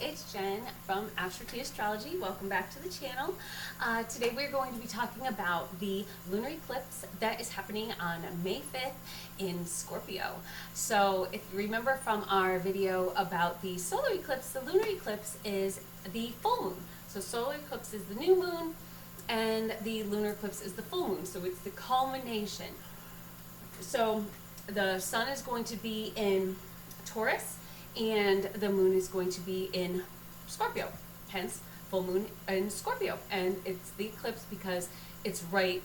it's Jen from Astro T Astrology. Welcome back to the channel. Today we're going to be talking about the lunar eclipse that is happening on May 5th in Scorpio. So if you remember from our video about the solar eclipse, the lunar eclipse is the full moon. So solar eclipse is the new moon and the lunar eclipse is the full moon. So it's the culmination. So the sun is going to be in Taurus and the moon is going to be in Scorpio, hence full moon in Scorpio. And it's the eclipse because it's right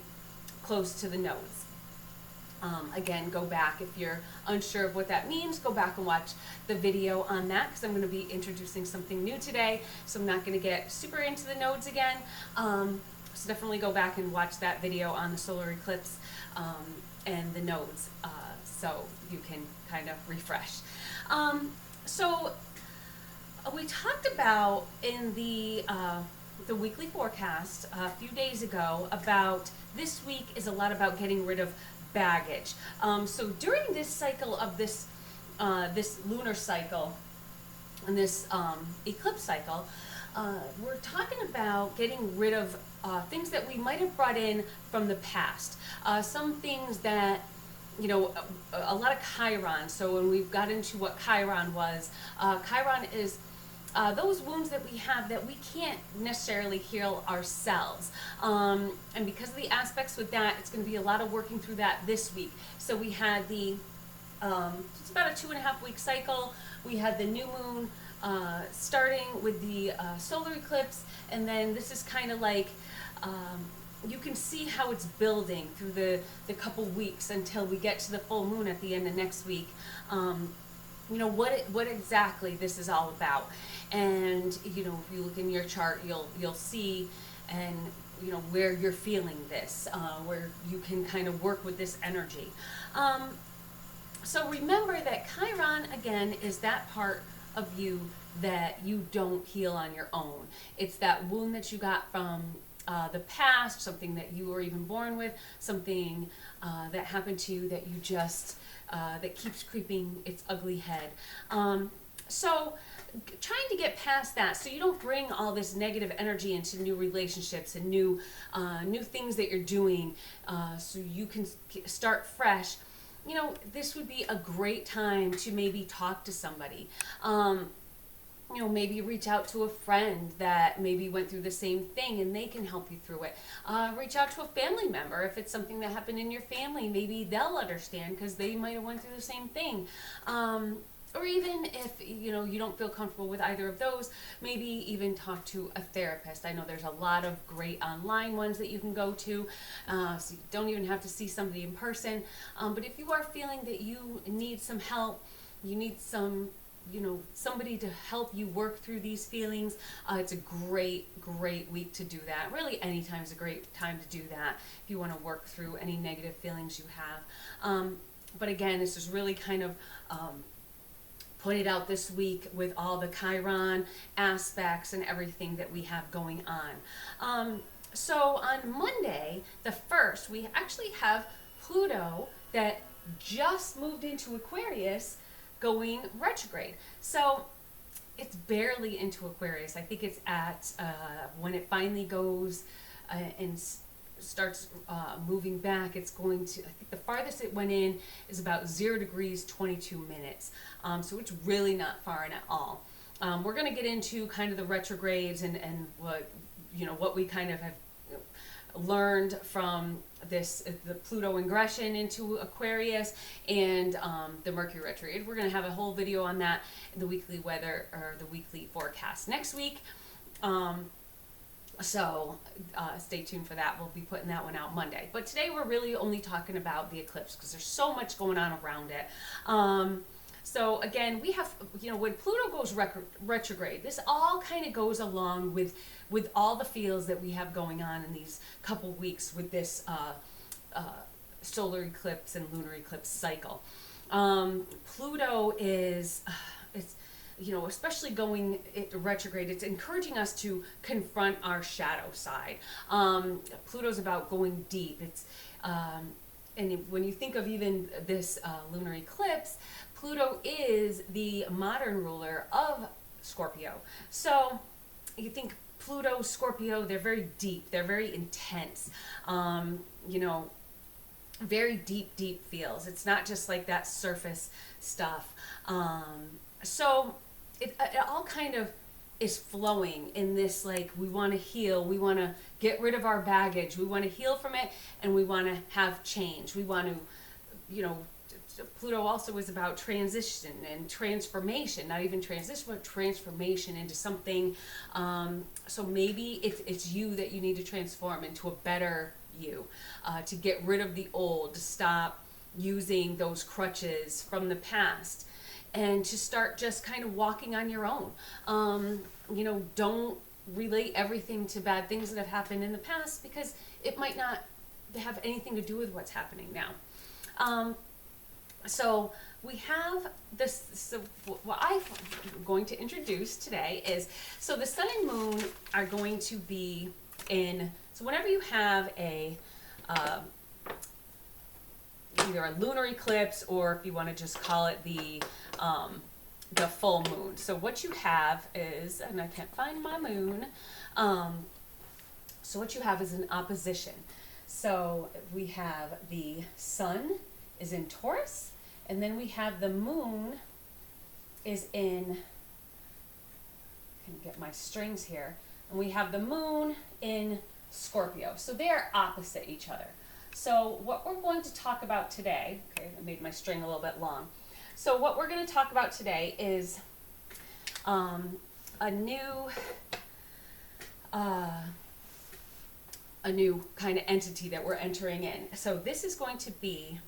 close to the nodes. Again, go back if you're unsure of what that means, go back and watch the video on that because I'm going to be introducing something new today, so I'm not going to get super into the nodes again. So definitely go back and watch that video on the solar eclipse and the nodes, so you can kind of refresh. So we talked about in the weekly forecast a few days ago about this week is a lot about getting rid of baggage. So during this cycle of this lunar cycle and this eclipse cycle, we're talking about getting rid of things that we might have brought in from the past. Some things that, you know, a lot of Chiron. So when we've got into what Chiron was, Chiron is those wounds that we have that we can't necessarily heal ourselves. And because of the aspects with that, it's going to be a lot of working through that this week. So we had the, it's about a 2.5 week cycle. We had the new moon starting with the solar eclipse, and then this is kind of like, you can see how it's building through the couple weeks until we get to the full moon at the end of next week. You know, what exactly this is all about. And, you know, if you look in your chart, you'll see, and, you know, where you're feeling this, where you can kind of work with this energy. So remember that Chiron, again, is that part of you that you don't heal on your own. It's that wound that you got from the past, something that you were even born with, something that happened to you that you just, that keeps creeping its ugly head. So trying to get past that so you don't bring all this negative energy into new relationships and new things that you're doing, so you can start fresh. You know, this would be a great time to maybe talk to somebody. You know, maybe reach out to a friend that maybe went through the same thing and they can help you through it. Reach out to a family member. If it's something that happened in your family, maybe they'll understand because they might have went through the same thing. Or even if, you know, you don't feel comfortable with either of those, maybe even talk to a therapist. I know there's a lot of great online ones that you can go to, so you don't even have to see somebody in person. But if you are feeling that you need some help, you need some, you know, somebody to help you work through these feelings, it's a great week to do that. Really, any time is a great time to do that if you want to work through any negative feelings you have. But again, this is really kind of put it out this week with all the Chiron aspects and everything that we have going on. So on Monday, the 1st, we actually have Pluto that just moved into Aquarius going retrograde. So it's barely into Aquarius. I think it's at, when it finally goes and starts moving back, it's going to, I think the farthest it went in is about 0 degrees 22 minutes. So it's really not far in at all. We're going to get into kind of the retrogrades and what, you know, what we kind of have learned from this, the Pluto ingression into Aquarius and the Mercury retrograde. We're going to have a whole video on that in the weekly weather or the weekly forecast next week. So stay tuned for that. We'll be putting that one out Monday. But today we're really only talking about the eclipse because there's so much going on around it. So again, we have, you know, when Pluto goes retrograde, this all kind of goes along with all the feels that we have going on in these couple weeks with this solar eclipse and lunar eclipse cycle. Pluto is, it's, you know, especially going retrograde, it's encouraging us to confront our shadow side. Pluto's about going deep. It's, and when you think of even this lunar eclipse, Pluto is the modern ruler of Scorpio. So you think Pluto, Scorpio, they're very deep, they're very intense, you know, very deep feels. It's not just like that surface stuff. So it all kind of is flowing in this, like, we want to heal, we want to get rid of our baggage, we want to heal from it, and we want to have change. We want to, you know, Pluto also is about transition and transformation, not even transition, but transformation into something. So maybe it's you that you need to transform into a better you, to get rid of the old, to stop using those crutches from the past, and to start just kind of walking on your own. You know, don't relate everything to bad things that have happened in the past, because it might not have anything to do with what's happening now. So we have this, so what I'm going to introduce today is, so the sun and moon are going to be in, so whenever you have a, either a lunar eclipse, or if you want to just call it the full moon. So what you have is, and I can't find my moon, so what you have is an opposition. So we have the sun is in Taurus, and then we have the moon is in, I can get my strings here, and we have the moon in Scorpio. So they're opposite each other. So what we're going to talk about today, okay, I made my string a little bit long. So what we're going to talk about today is a new kind of entity that we're entering in. So this is going to be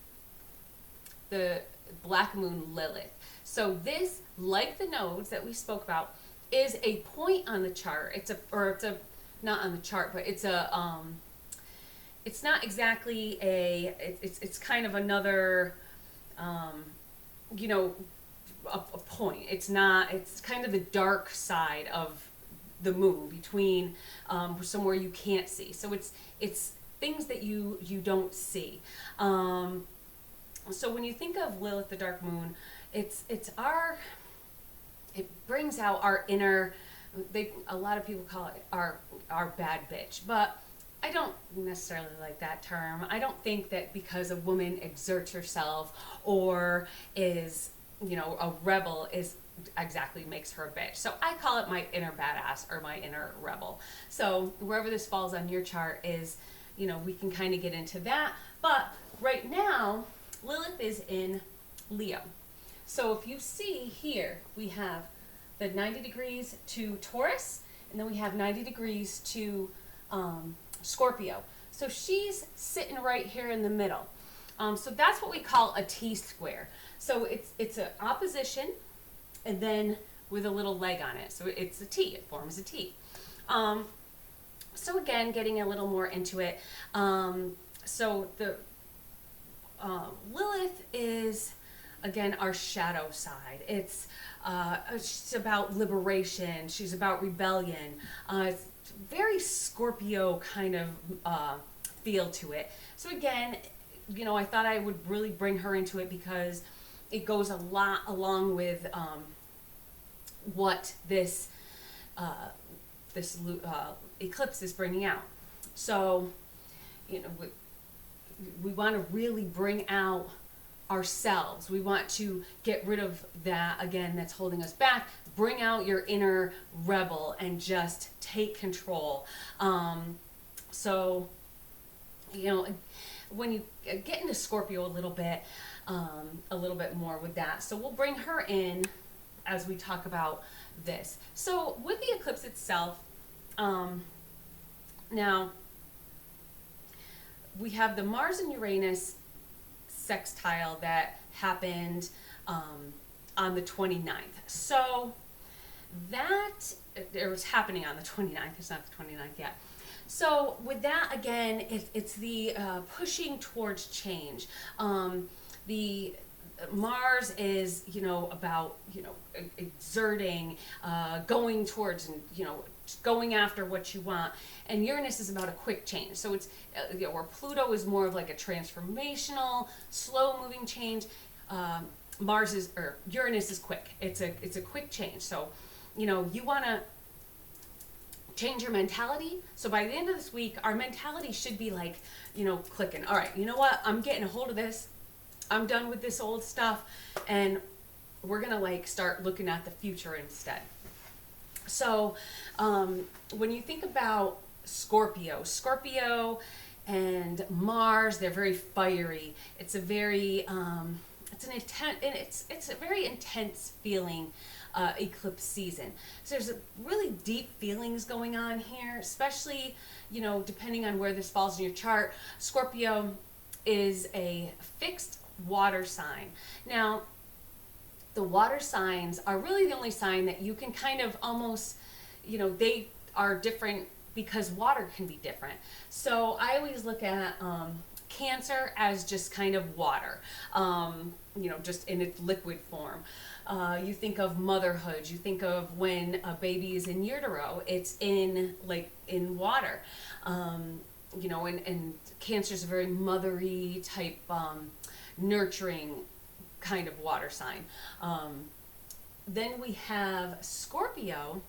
the black moon Lilith. So this, like the nodes that we spoke about, is a point on the chart. It's not on the chart, but it's not exactly it's kind of another, you know, a point. It's kind of the dark side of the moon, between somewhere you can't see. So it's things that you don't see. So when you think of Lilith, the dark moon, it brings out our inner, a lot of people call it our bad bitch, but I don't necessarily like that term. I don't think that because a woman exerts herself or is, you know, a rebel is exactly makes her a bitch. So I call it my inner badass or my inner rebel. So wherever this falls on your chart is, you know, we can kind of get into that. But right now, Lilith is in Leo. So if you see here, we have the 90 degrees to Taurus, and then we have 90 degrees to Scorpio. So she's sitting right here in the middle. So that's what we call a T-square. So it's an opposition, and then with a little leg on it. So it's a T, it forms a T. So again, getting a little more into it. So the Lilith is, again, our shadow side. She's about liberation. She's about rebellion. It's very Scorpio kind of feel to it. So again, you know, I thought I would really bring her into it because it goes a lot along with what this eclipse is bringing out. So, you know, we want to really bring out ourselves. We want to get rid of that, again, that's holding us back. Bring out your inner rebel and just take control. So, you know, when you get into Scorpio a little bit more with that. So we'll bring her in as we talk about this. So with the eclipse itself, now we have the Mars and Uranus sextile that happened on the 29th. So that, it was happening on the 29th, it's not the 29th yet. So with that, again, it's the pushing towards change. The Mars is, you know, about, you know, exerting, going towards, and, you know, going after what you want. And Uranus is about a quick change. So it's, you know, where Pluto is more of like a transformational, slow-moving change. Uranus is quick. It's a quick change. So you want to change your mentality. So by the end of this week, our mentality should be like, clicking. All right, you know what? I'm getting a hold of this. I'm done with this old stuff. And we're going to like start looking at the future instead. So when you think about Scorpio and Mars, they're very fiery. It's a very, it's a very intense feeling eclipse season. So there's really deep feelings going on here, especially, depending on where this falls in your chart. Scorpio is a fixed water sign. Now, the water signs are really the only sign that you can kind of almost, they are different because water can be different. So I always look at Cancer as just kind of water, just in its liquid form. You think of motherhood, you think of when a baby is in utero, it's in water. And Cancer is a very mothery type, nurturing kind of water sign. Then we have Scorpio,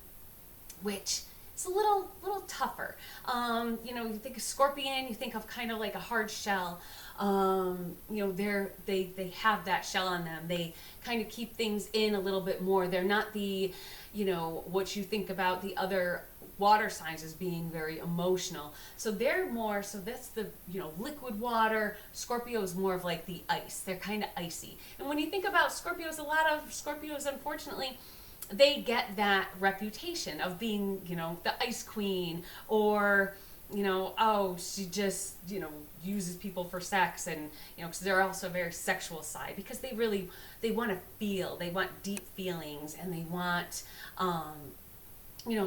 which is a little tougher. You think of scorpion, you think of kind of like a hard shell. They have that shell on them. They kind of keep things in a little bit more. They're not the, what you think about the other water signs as being very emotional. So they're more, so that's the, liquid water. Scorpio is more of like the ice. They're kind of icy. And when you think about Scorpios, a lot of Scorpios, unfortunately, they get that reputation of being, the ice queen, or, she just, uses people for sex, and, because they're also a very sexual side, because they want to feel, they want deep feelings, and they want,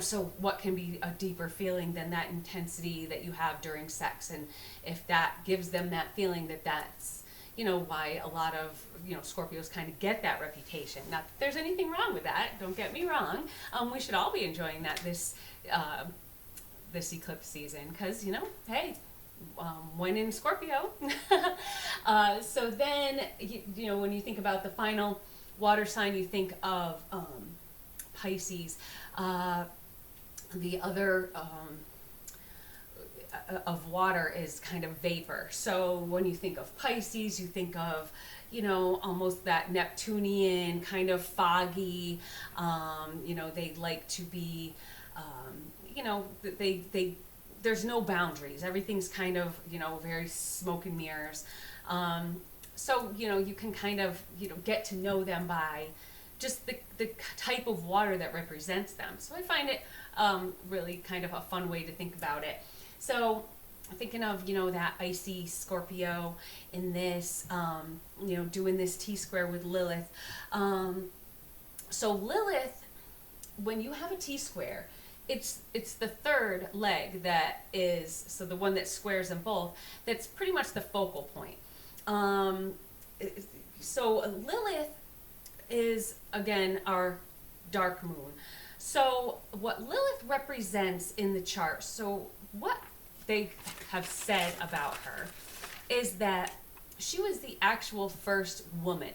so what can be a deeper feeling than that intensity that you have during sex? And if that gives them that feeling, that's, why a lot of, Scorpios kind of get that reputation. Not that there's anything wrong with that, don't get me wrong. We should all be enjoying that this eclipse season, because, hey, when in Scorpio. So then, when you think about the final water sign, you think of Pisces. The other of water is kind of vapor. So when you think of Pisces, you think of, almost that Neptunian kind of foggy, they like to be, there's no boundaries. Everything's kind of, very smoke and mirrors. So, you can kind of, get to know them by just the type of water that represents them. So I find it really kind of a fun way to think about it. So thinking of, that icy Scorpio in this, doing this T-square with Lilith. So Lilith, when you have a T-square, it's the third leg that is, so the one that squares them both, that's pretty much the focal point. So Lilith is, again, our dark moon. So what Lilith represents in the chart, so what they have said about her is that she was the actual first woman.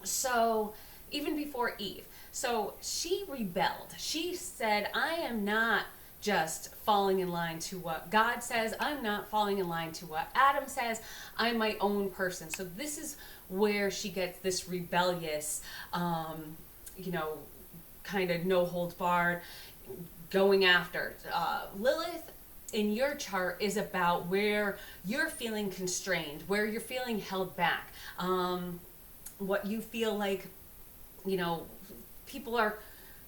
So even before Eve. So she rebelled. She said, I am not just falling in line to what God says. I'm not falling in line to what Adam says. I'm my own person. So this is where she gets this rebellious, kind of no holds barred, going after. Lilith in your chart is about where you're feeling constrained, where you're feeling held back, what you feel like, people are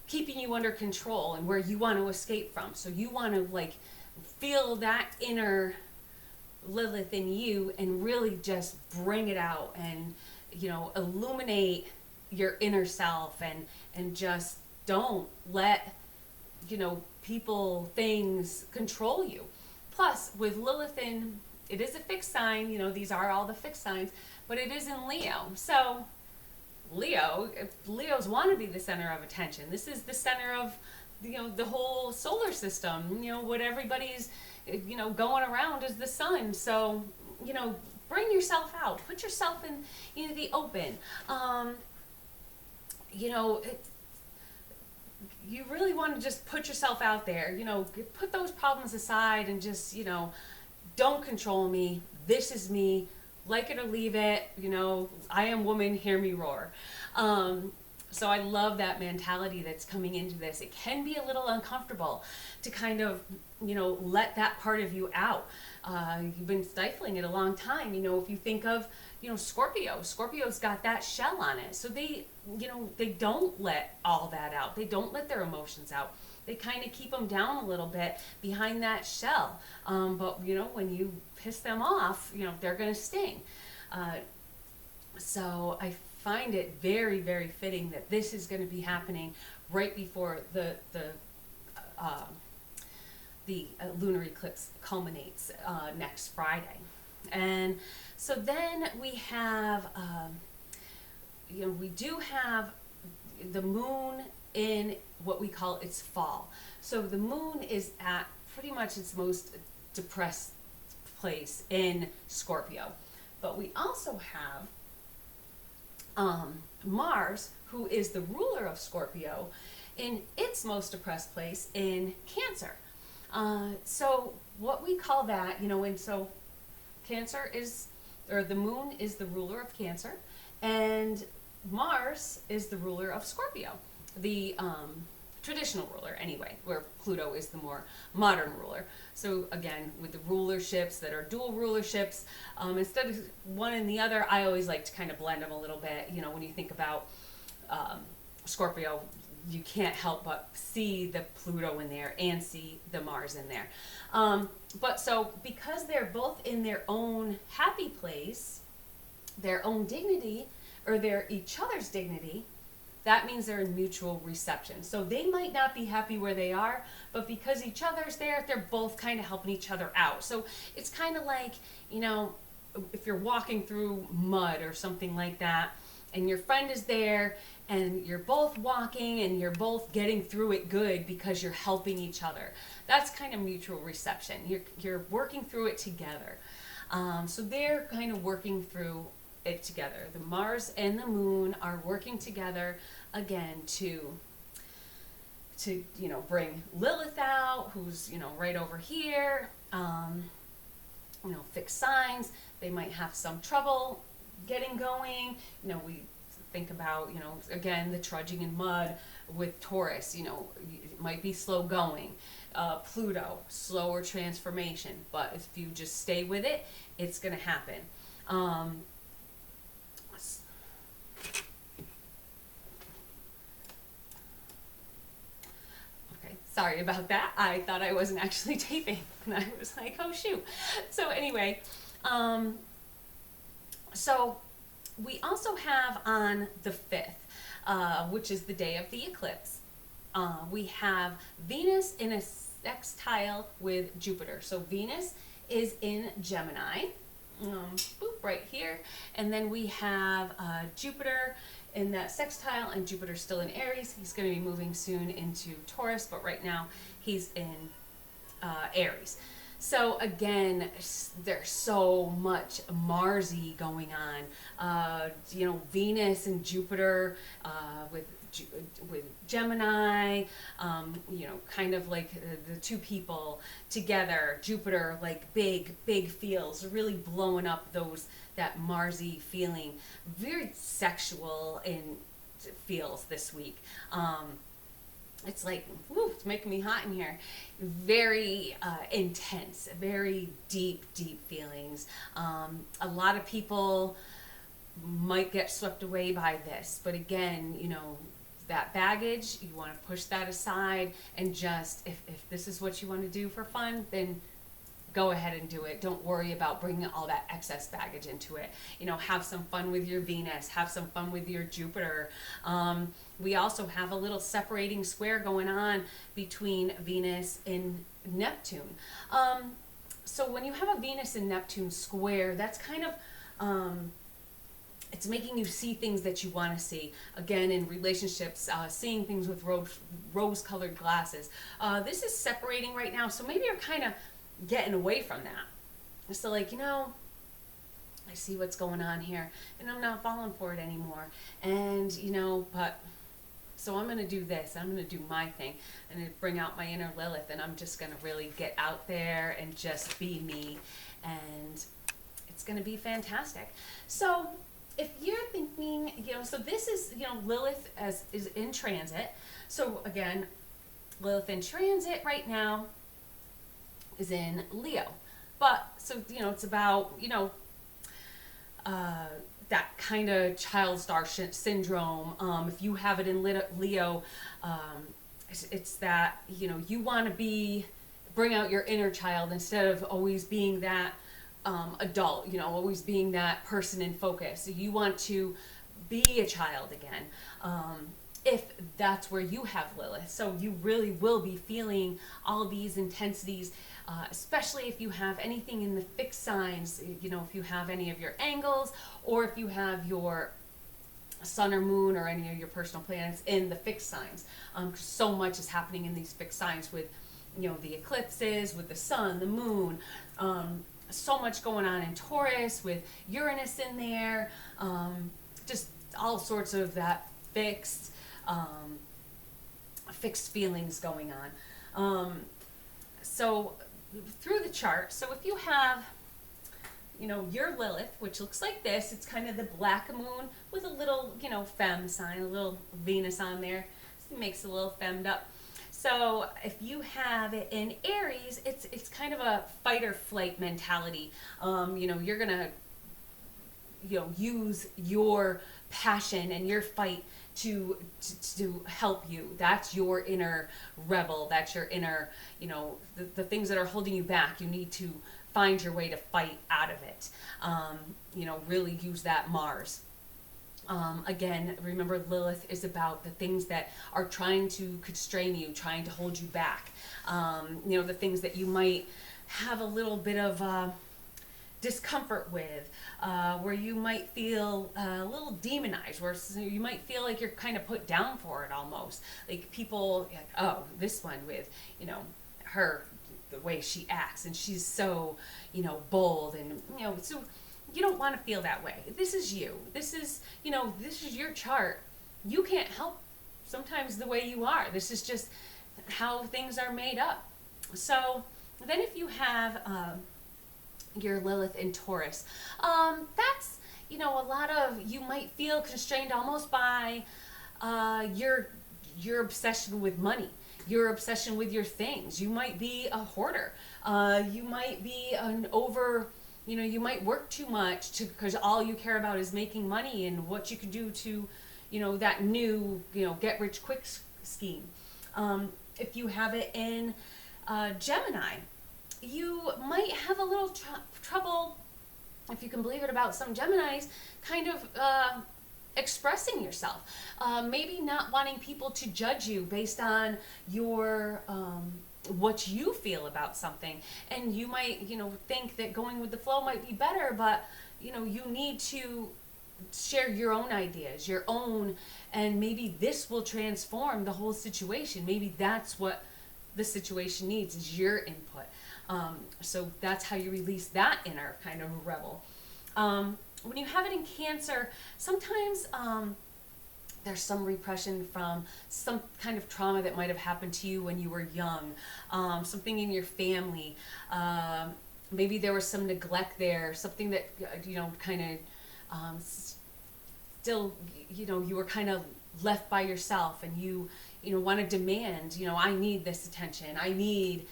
keeping you under control, and where you want to escape from. So you want to feel that inner Lilith in you and really just bring it out and, illuminate your inner self, and just don't let, people, things control you. Plus, with Lilith in, it is a fixed sign, these are all the fixed signs, but it is in Leo. So Leos want to be the center of attention. This is the center of, the whole solar system. What everybody's, going around is the sun. So, bring yourself out. Put yourself in, the open. you really want to just put yourself out there, put those problems aside and just, don't control me. This is me. Like it or leave it. I am woman, hear me roar. So I love that mentality that's coming into this. It can be a little uncomfortable to kind of, let that part of you out. You've been stifling it a long time. If you think of, Scorpio's got that shell on it. So they don't let all that out. They don't let their emotions out. They kind of keep them down a little bit behind that shell. But, when you piss them off, they're going to sting. So I find it very, very fitting that this is going to be happening right before the lunar eclipse culminates next Friday. And so then we have, we do have the moon in what we call its fall. So the moon is at pretty much its most depressed place in Scorpio. But we also have Mars, who is the ruler of Scorpio, in its most depressed place in Cancer. So what we call that, and so Cancer is, or the moon is the ruler of Cancer, and Mars is the ruler of Scorpio, the traditional ruler anyway, where Pluto is the more modern ruler. So again, with the rulerships that are dual rulerships, instead of one and the other, I always like to kind of blend them a little bit. When you think about Scorpio, you can't help but see the Pluto in there and see the Mars in there. But so because they're both in their own happy place, their own dignity, or they're each other's dignity, that means they're in mutual reception. So they might not be happy where they are, but because each other's there, they're both kind of helping each other out. So it's kind of like, if you're walking through mud or something like that, and your friend is there, and you're both walking, and you're both getting through it good because you're helping each other. That's kind of mutual reception. You're working through it together. So they're kind of working through it together. The Mars and the moon are working together again to bring Lilith out, who's right over here. Fix signs. They might have some trouble getting going. We think about again the trudging in mud with Taurus. It might be slow going. Pluto, slower transformation, but if you just stay with it, it's going to happen. Sorry about that. I thought I wasn't actually taping, and I was like, oh shoot. So anyway, so we also have on the 5th, which is the day of the eclipse, we have Venus in a sextile with Jupiter. So Venus is in Gemini, right here, and then we have Jupiter in that sextile, and Jupiter's still in Aries. He's going to be moving soon into Taurus, but right now he's in Aries. So again, there's so much Marsy going on. Venus and Jupiter with Gemini, kind of like the two people together. Jupiter, like big feels, really blowing up that Marsy feeling, very sexual in feels this week. It's like, woo, it's making me hot in here. Very intense, very deep feelings. A lot of people might get swept away by this, but again, that baggage, you want to push that aside and just, if this is what you want to do for fun, then go ahead and do it. Don't worry about bringing all that excess baggage into it. Have some fun with your Venus, have some fun with your Jupiter. We also have a little separating square going on between Venus and Neptune. So when you have a Venus and Neptune square, that's kind of, it's making you see things that you want to see. Again, in relationships, seeing things with rose-colored glasses. This is separating right now, so maybe you're kind of getting away from that. So like, I see what's going on here, and I'm not falling for it anymore. And, but So I'm going to do this. I'm going to do my thing and bring out my inner Lilith, and I'm just going to really get out there and just be me, and it's going to be fantastic. So if you're thinking, so this is, Lilith is in transit. So again, Lilith in transit right now is in Leo. But, so, it's about, that kind of child star syndrome. If you have it in Leo, it's that, you want to bring out your inner child instead of always being that adult, always being that person in focus. You want to be a child again. If that's where you have Lilith. So you really will be feeling all these intensities, especially if you have anything in the fixed signs, if you have any of your angles, or if you have your sun or moon or any of your personal planets in the fixed signs. 'Cause so much is happening in these fixed signs with, the eclipses, with the sun, the moon, so much going on in Taurus with Uranus in there, just all sorts of that fixed feelings going on. So through the chart, so if you have, your Lilith, which looks like this, it's kind of the black moon with a little, femme sign, a little Venus on there. It makes it a little femmed up. So if you have it in Aries, it's kind of a fight or flight mentality. You're gonna, use your passion and your fight to help you. That's your inner rebel. That's your inner, the things that are holding you back. You need to find your way to fight out of it. Really use that Mars. Again, remember, Lilith is about the things that are trying to constrain you, trying to hold you back. The things that you might have a little bit of discomfort with, where you might feel a little demonized, where you might feel like you're kind of put down for it almost. Like people, like, oh, this one with, her, the way she acts, and she's so, bold, and, so you don't want to feel that way. This is you. This is, this is your chart. You can't help sometimes the way you are. This is just how things are made up. So then if you have your Lilith in Taurus, that's, a lot of, you might feel constrained almost by your obsession with money, your obsession with your things. You might be a hoarder. You might be you might work too much because all you care about is making money and what you can do to, that new, get rich quick scheme. If you have it in Gemini, you might have a little trouble, if you can believe it, about some Geminis, kind of expressing yourself. Maybe not wanting people to judge you based on your what you feel about something, and you might think that going with the flow might be better, but you need to share your own ideas, your own, and maybe this will transform the whole situation. Maybe that's what the situation needs, is your input. So that's how you release that inner kind of rebel. When you have it in Cancer, sometimes there's some repression from some kind of trauma that might have happened to you when you were young, something in your family. Maybe there was some neglect there, something that, kind of still, you were kind of left by yourself, and you want to demand, I need this attention, I need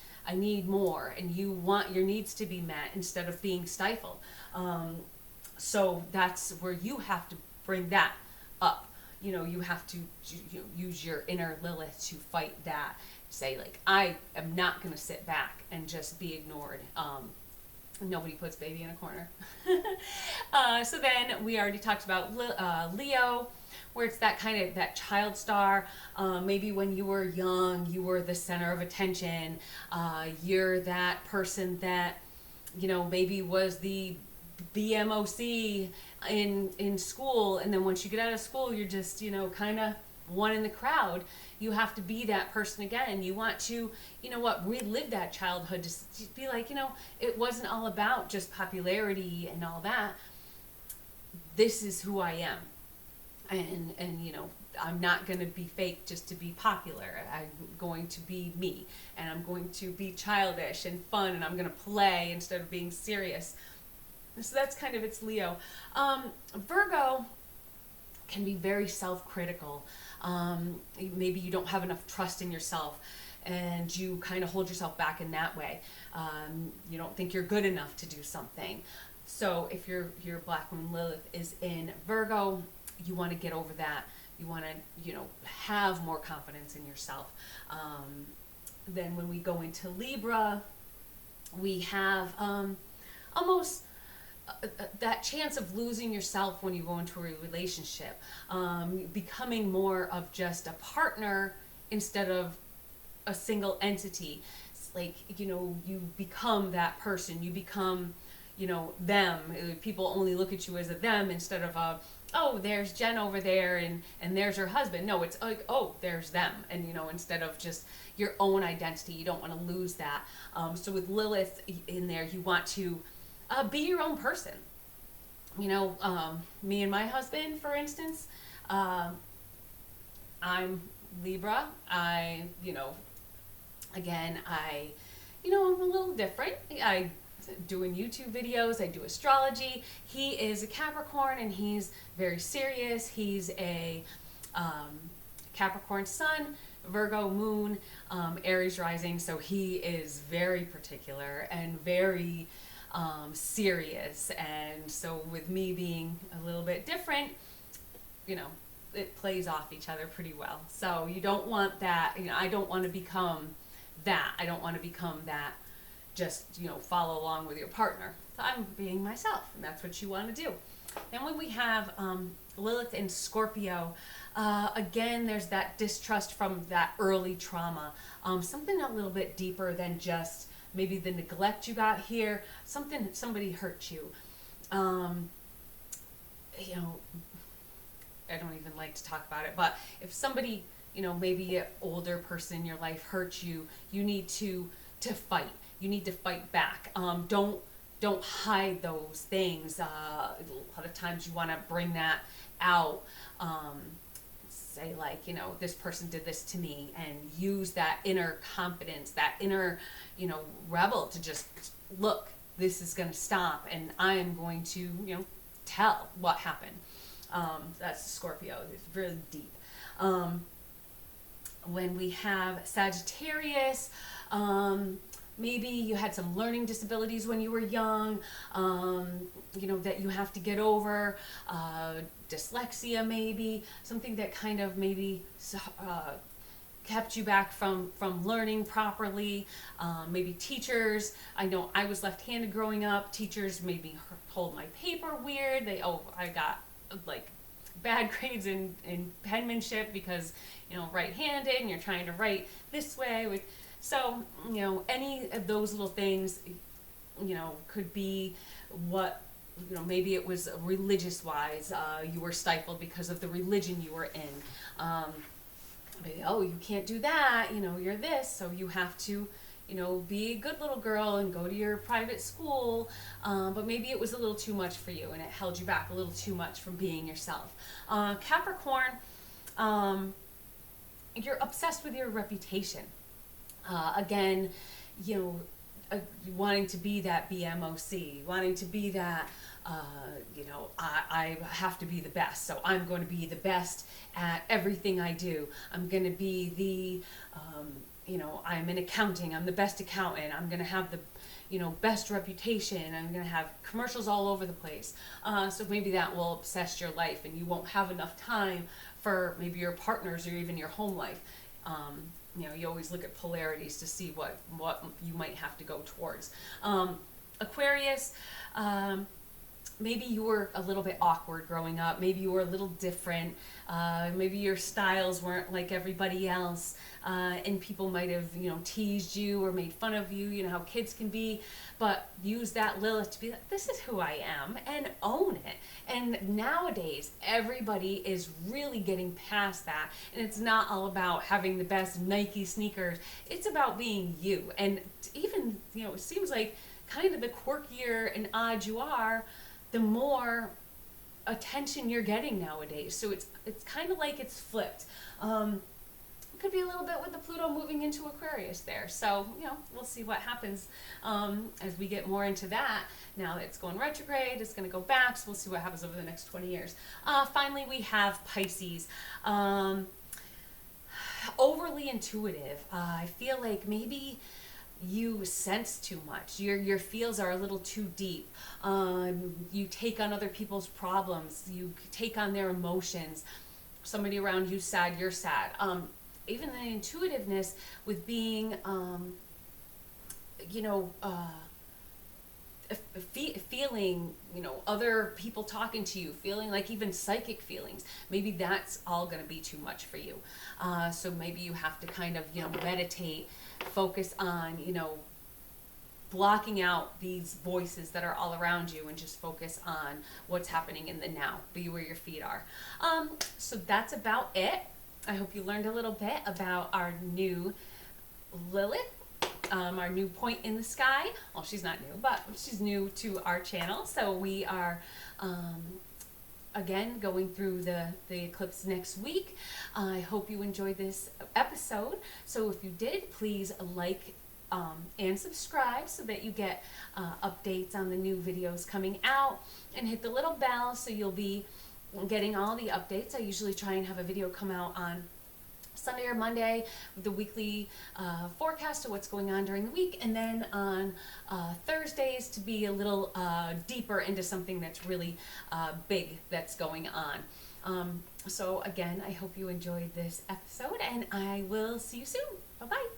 more, and you want your needs to be met instead of being stifled. So that's where you have to bring that up. You have to use your inner Lilith to fight that. Say, like, I am not going to sit back and just be ignored. Nobody puts baby in a corner. So then we already talked about Leo, where it's that kind of that child star. Maybe when you were young, you were the center of attention. You're that person that, maybe was the BMOC in school, and then once you get out of school, you're just, kind of one in the crowd. You have to be that person again. You want to, relive that childhood, just be like, it wasn't all about just popularity and all that. This is who I am. And I'm not going to be fake just to be popular. I'm going to be me, and I'm going to be childish and fun, and I'm going to play instead of being serious. So that's kind of its Leo. Virgo can be very self-critical. Maybe you don't have enough trust in yourself, and you kind of hold yourself back in that way. You don't think you're good enough to do something. So if your Black Moon Lilith is in Virgo, you want to get over that. You want to, have more confidence in yourself. Then when we go into Libra, we have almost that chance of losing yourself when you go into a relationship, becoming more of just a partner instead of a single entity. It's like, you become that person. You become, them. People only look at you as a them instead of a, oh, there's Jen over there and there's her husband. No, it's like, oh, there's them. And, instead of just your own identity, you don't want to lose that. So with Lilith in there, you want to be your own person. Me and my husband, for instance, I'm Libra. I'm a little different. I doing YouTube videos, I do astrology. He is a Capricorn, and he's very serious. He's a Capricorn sun, Virgo moon, Aries rising, so he is very particular and very serious. And so with me being a little bit different, it plays off each other pretty well. So you don't want that. I don't want to become that. I don't want to become that, just follow along with your partner. So I'm being myself, and that's what you want to do. Then when we have Lilith in Scorpio, again, there's that distrust from that early trauma, something a little bit deeper than just maybe the neglect you got here. Somebody hurt you. I don't even like to talk about it, but if somebody, maybe an older person in your life hurt you, you need to fight. You need to fight back. Don't hide those things. A lot of times you want to bring that out. Say like, this person did this to me, and use that inner confidence, that inner, rebel to just look, this is going to stop, and I am going to, tell what happened. That's Scorpio. It's really deep. When we have Sagittarius, maybe you had some learning disabilities when you were young, that you have to get over, dyslexia maybe, something that kind of maybe kept you back from learning properly. Maybe teachers, I know I was left-handed growing up, teachers made me hold my paper weird. I got like bad grades in penmanship because, right-handed, and you're trying to write this way. So, any of those little things, could be what, maybe it was religious-wise, you were stifled because of the religion you were in. Maybe, oh, you can't do that, you're this, so you have to, be a good little girl and go to your private school, but maybe it was a little too much for you, and it held you back a little too much from being yourself. Capricorn, you're obsessed with your reputation. Again, wanting to be that BMOC, wanting to be that, I have to be the best, so I'm going to be the best at everything I do. I'm going to be the, I'm in accounting, I'm the best accountant, I'm going to have the, best reputation, I'm going to have commercials all over the place. So maybe that will obsess your life, and you won't have enough time for maybe your partners or even your home life. You always look at polarities to see what you might have to go towards. Aquarius, maybe you were a little bit awkward growing up. Maybe you were a little different. Maybe your styles weren't like everybody else. And people might have, teased you or made fun of you, how kids can be. But use that Lilith to be like, this is who I am, and own it. And nowadays, everybody is really getting past that. And it's not all about having the best Nike sneakers. It's about being you. And even, it seems like kind of the quirkier and odd you are, the more attention you're getting nowadays. So it's kind of like it's flipped. Could be a little bit with the Pluto moving into Aquarius there. So, we'll see what happens as we get more into that. Now that it's going retrograde, it's going to go back, so we'll see what happens over the next 20 years. Finally, we have Pisces. Overly intuitive. I feel like maybe you sense too much. Your feels are a little too deep. You take on other people's problems. You take on their emotions. Somebody around you sad, you're sad. Even the intuitiveness with being, feeling, other people talking to you, feeling like even psychic feelings. Maybe that's all going to be too much for you. So maybe you have to kind of, meditate, focus on, blocking out these voices that are all around you and just focus on what's happening in the now. Be where your feet are. So that's about it. I hope you learned a little bit about our new Lilith, our new point in the sky. Well, she's not new, but she's new to our channel. So we are, again, going through the eclipse next week. I hope you enjoyed this episode. So if you did, please like and subscribe so that you get updates on the new videos coming out, and hit the little bell so you'll be getting all the updates. I usually try and have a video come out on Sunday or Monday with the weekly forecast of what's going on during the week, and then on Thursdays to be a little deeper into something that's really big that's going on. So again, I hope you enjoyed this episode, and I will see you soon. Bye-bye.